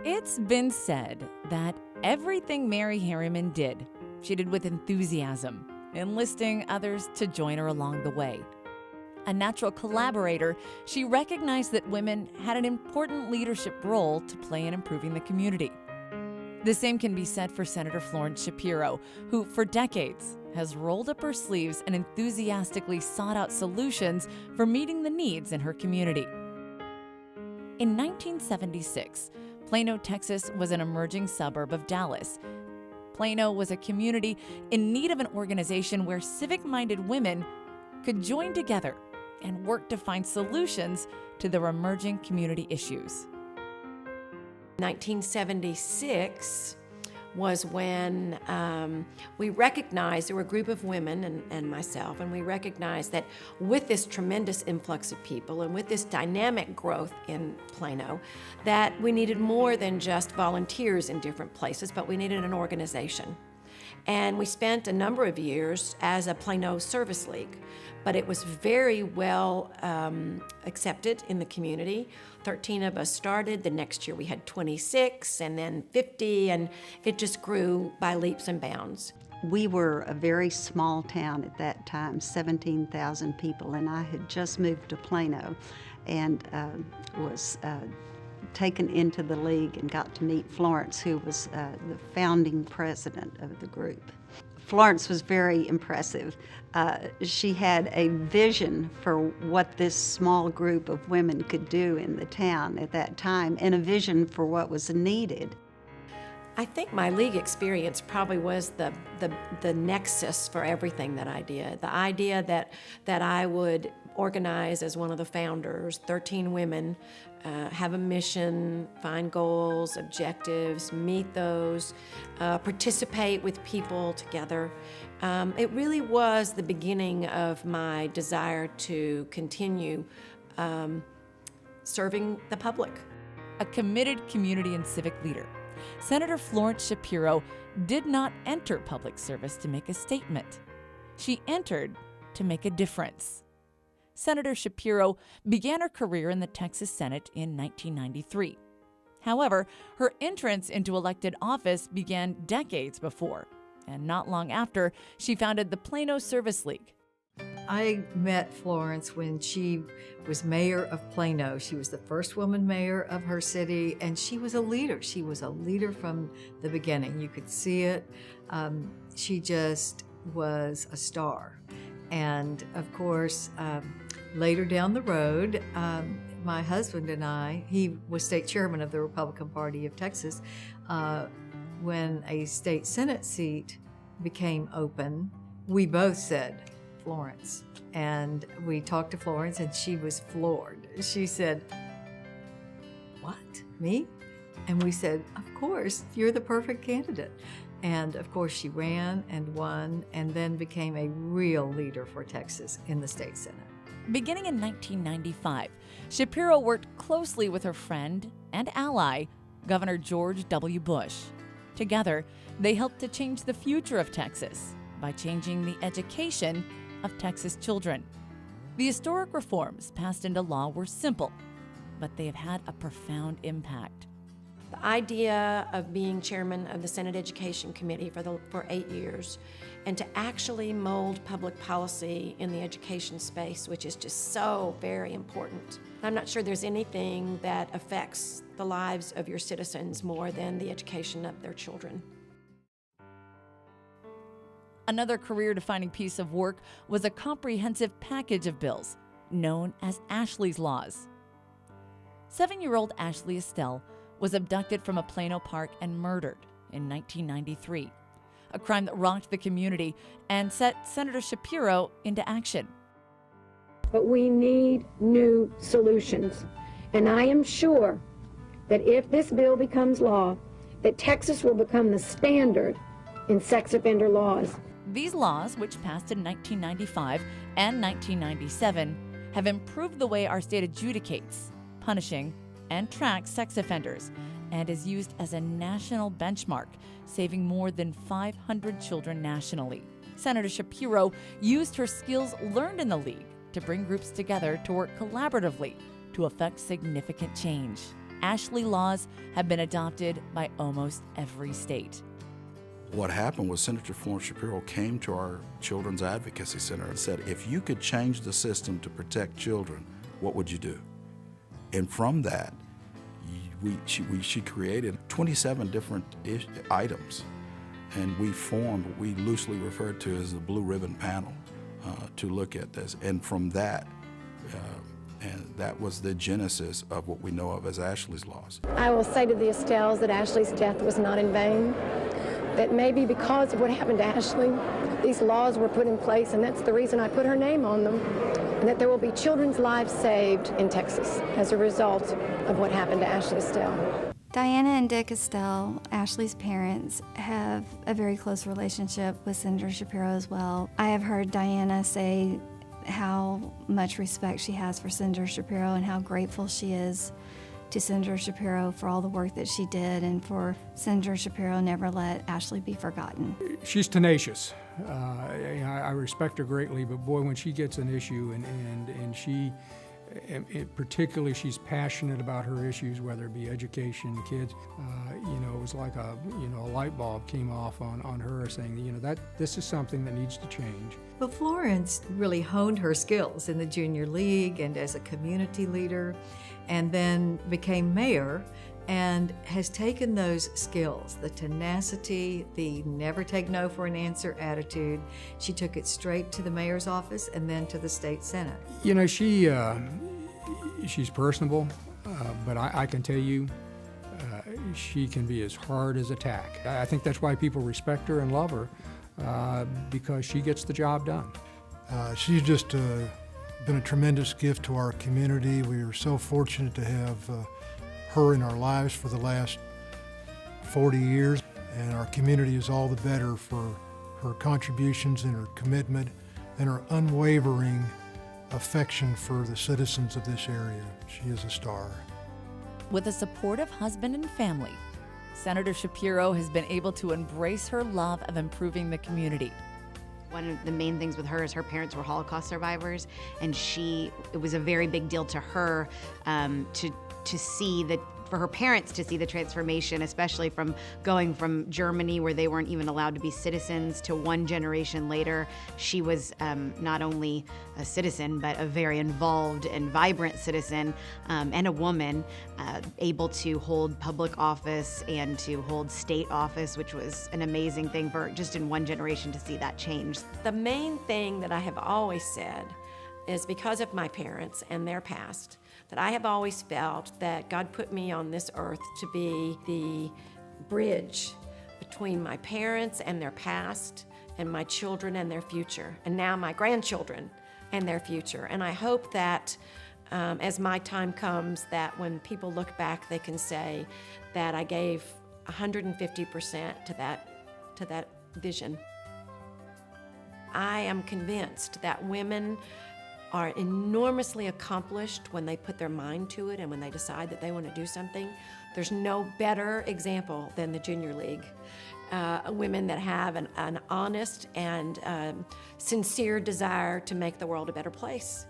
It's been said that everything Mary Harriman did, she did with enthusiasm, enlisting others to join her along the way. A natural collaborator, she recognized that women had an important leadership role to play in improving the community. The same can be said for Senator Florence Shapiro, who for decades has rolled up her sleeves and enthusiastically sought out solutions for meeting the needs in her community. In 1976, Plano, Texas was an emerging suburb of Dallas. Plano was a community in need of an organization where civic-minded women could join together and work to find solutions to their emerging community issues. 1976 was when we recognized, there were a group of women and myself, and we recognized that with this tremendous influx of people and with this dynamic growth in Plano, that we needed more than just volunteers in different places, but we needed an organization. And we spent a number of years as a Plano Service League, but it was very well accepted in the community. 13 of us started. The next year we had 26 and then 50, and it just grew by leaps and bounds. We were a very small town at that time, 17,000 people, and I had just moved to Plano and was taken into the league and got to meet Florence, who was the founding president of the group. Florence was very impressive. She had a vision for what this small group of women could do in the town at that time, and a vision for what was needed. I think my league experience probably was the nexus for everything that I did. The idea that I would organize as one of the founders, 13 women, have a mission, find goals, objectives, meet those, participate with people together. It really was the beginning of my desire to continue serving the public. A committed community and civic leader, Senator Florence Shapiro did not enter public service to make a statement. She entered to make a difference. Senator Shapiro began her career in the Texas Senate in 1993. However, her entrance into elected office began decades before, and not long after, she founded the Plano Service League. I met Florence when she was mayor of Plano. She was the first woman mayor of her city, and she was a leader. She was a leader from the beginning. You could see it. She just was a star. And of course, later down the road, my husband and I, he was state chairman of the Republican Party of Texas, when a state Senate seat became open, we both said, Florence. And we talked to Florence and she was floored. She said, "What, me?" And we said, "Of course, you're the perfect candidate." And of course she ran and won and then became a real leader for Texas in the state Senate. Beginning in 1995, Shapiro worked closely with her friend and ally, Governor George W. Bush. Together, they helped to change the future of Texas by changing the education of Texas children. The historic reforms passed into law were simple, but they have had a profound impact. The idea of being chairman of the Senate Education Committee for 8 years, and to actually mold public policy in the education space, which is just so very important. I'm not sure there's anything that affects the lives of your citizens more than the education of their children. Another career-defining piece of work was a comprehensive package of bills known as Ashley's Laws. 7-year-old Ashley Estelle was abducted from a Plano park and murdered in 1993, a crime that rocked the community and set Senator Shapiro into action. But we need new solutions, and I am sure that if this bill becomes law, that Texas will become the standard in sex offender laws. These laws, which passed in 1995 and 1997, have improved the way our state adjudicates, punishing, and tracks sex offenders, and is used as a national benchmark, saving more than 500 children nationally. Senator Shapiro used her skills learned in the league to bring groups together to work collaboratively to effect significant change. Ashley laws have been adopted by almost every state. What happened was Senator Florence Shapiro came to our Children's Advocacy Center and said, if you could change the system to protect children, what would you do? And from that, she created 27 different items, and we formed what we loosely referred to as the Blue Ribbon Panel to look at this. And from that, and that was the genesis of what we know of as Ashley's laws. I will say to the Estelles that Ashley's death was not in vain, that maybe because of what happened to Ashley, these laws were put in place, and that's the reason I put her name on them, and that there will be children's lives saved in Texas as a result of what happened to Ashley Estelle. Diana and Dick Estelle, Ashley's parents, have a very close relationship with Senator Shapiro as well. I have heard Diana say how much respect she has for Senator Shapiro and how grateful she is to Senator Shapiro for all the work that she did, and for Senator Shapiro never let Ashley be forgotten. She's tenacious. I respect her greatly, but boy, when she gets an issue and she, particularly she's passionate about her issues, whether it be education, kids, it was like a light bulb came off on her saying, that this is something that needs to change. But Florence really honed her skills in the junior league and as a community leader, and then became mayor, and has taken those skills, the tenacity, the never take no for an answer attitude. She took it straight to the mayor's office and then to the state senate. She's personable, but I can tell you, she can be as hard as a tack. I think that's why people respect her and love her, because she gets the job done. She's just been a tremendous gift to our community. We are so fortunate to have her in our lives for the last 40 years, and our community is all the better for her contributions and her commitment and her unwavering affection for the citizens of this area. She is a star. With a supportive husband and family, Senator Shapiro has been able to embrace her love of improving the community. One of the main things with her is her parents were Holocaust survivors, and it was a very big deal to her to see that, for her parents to see the transformation, especially from going from Germany, where they weren't even allowed to be citizens, to one generation later, she was not only a citizen, but a very involved and vibrant citizen, and a woman able to hold public office and to hold state office, which was an amazing thing for just in one generation to see that change. The main thing that I have always said is, because of my parents and their past, that I have always felt that God put me on this earth to be the bridge between my parents and their past, and my children and their future, and now my grandchildren and their future. And I hope that as my time comes, that when people look back, they can say that I gave 150% to that vision. I am convinced that women are enormously accomplished when they put their mind to it and when they decide that they want to do something. There's no better example than the Junior League. Women that have an honest and sincere desire to make the world a better place.